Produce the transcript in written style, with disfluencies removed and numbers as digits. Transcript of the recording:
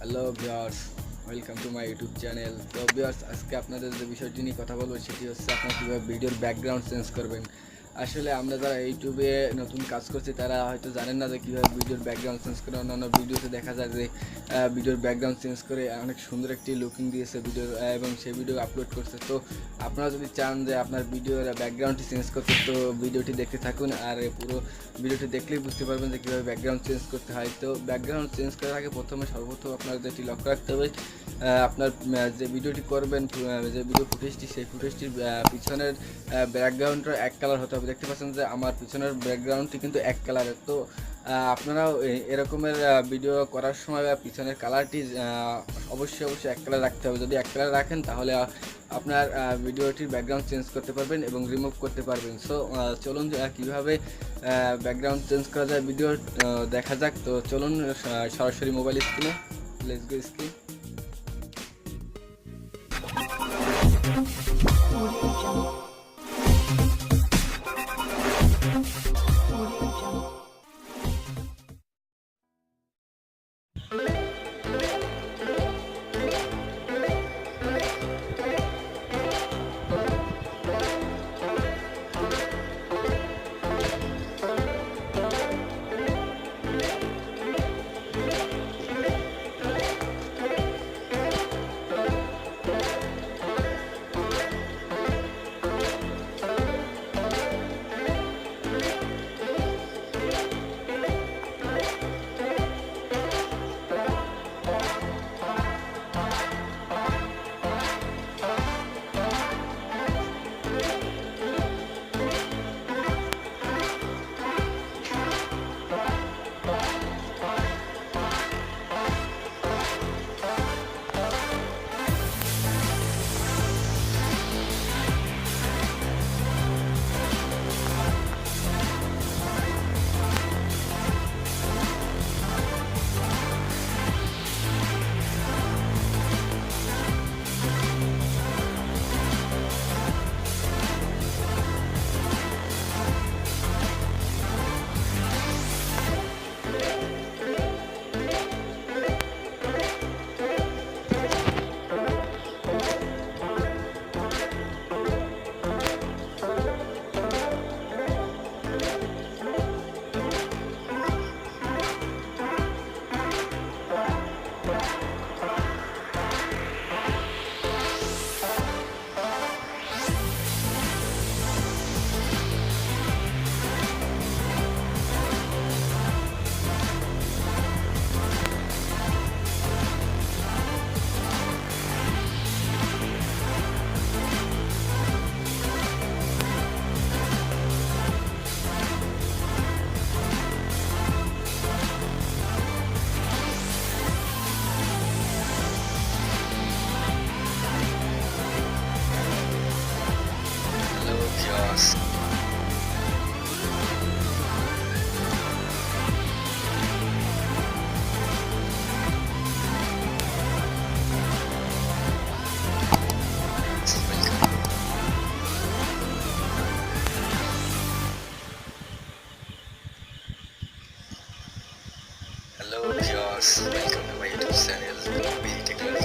Hello viewers, welcome to my YouTube channel. তো viewers, আজকে আপনাদের যে বিষয়টি নিয়ে কথা বলবো সেটি হচ্ছে আপনারা কীভাবে ভিডিওর ব্যাকগ্রাউন্ড চেঞ্জ করবেন। আসলে আমরা যারা ইউটিউবে নতুন কাজ করছি তারা হয়তো জানেন না যে কীভাবে ভিডিওর ব্যাকগ্রাউন্ড চেঞ্জ করে। অন্যান্য ভিডিওতে দেখা যায় যে ভিডিওর ব্যাকগ্রাউন্ড চেঞ্জ করে অনেক সুন্দর একটি লুকিং দিয়েছে ভিডিওর, এবং সেই ভিডিও আপলোড করছে। তো আপনারা যদি চান যে আপনার ভিডিওর ব্যাকগ্রাউন্ডটি চেঞ্জ করতে, তো ভিডিওটি দেখতে থাকুন। আর পুরো ভিডিওটি দেখলেই বুঝতে পারবেন যে কীভাবে ব্যাকগ্রাউন্ড চেঞ্জ করতে হয়। তো ব্যাকগ্রাউন্ড চেঞ্জ করার আগে সর্বপ্রথম আপনার যেটি লক্ষ্য রাখতে হবে, আপনার যে ভিডিওটি করবেন, যে ভিডিও ফুটেজটি, সেই ফুটেজটির পিছনের ব্যাকগ্রাউন্ডটা এক কালার হতে হবে। দেখতে পাচ্ছেন যে আমার পিছনের ব্যাকগ্রাউন্ডটি কিন্তু এক কালারের। তো আপনারাও এরকমের ভিডিও করার সময় পিছনের কালারটি অবশ্যই এক কালার রাখতে হবে। যদি এক কালার রাখেন তাহলে আপনার ভিডিওটির ব্যাকগ্রাউন্ড চেঞ্জ করতে পারবেন এবং রিমুভ করতে পারবেন। সো চলুন কীভাবে ব্যাকগ্রাউন্ড চেঞ্জ করা যায় ভিডিও দেখা যাক। তো চলুন সরাসরি মোবাইল স্ক্রিনে, let's go screen. Hello viewers, welcome to my YouTube channel, Technology.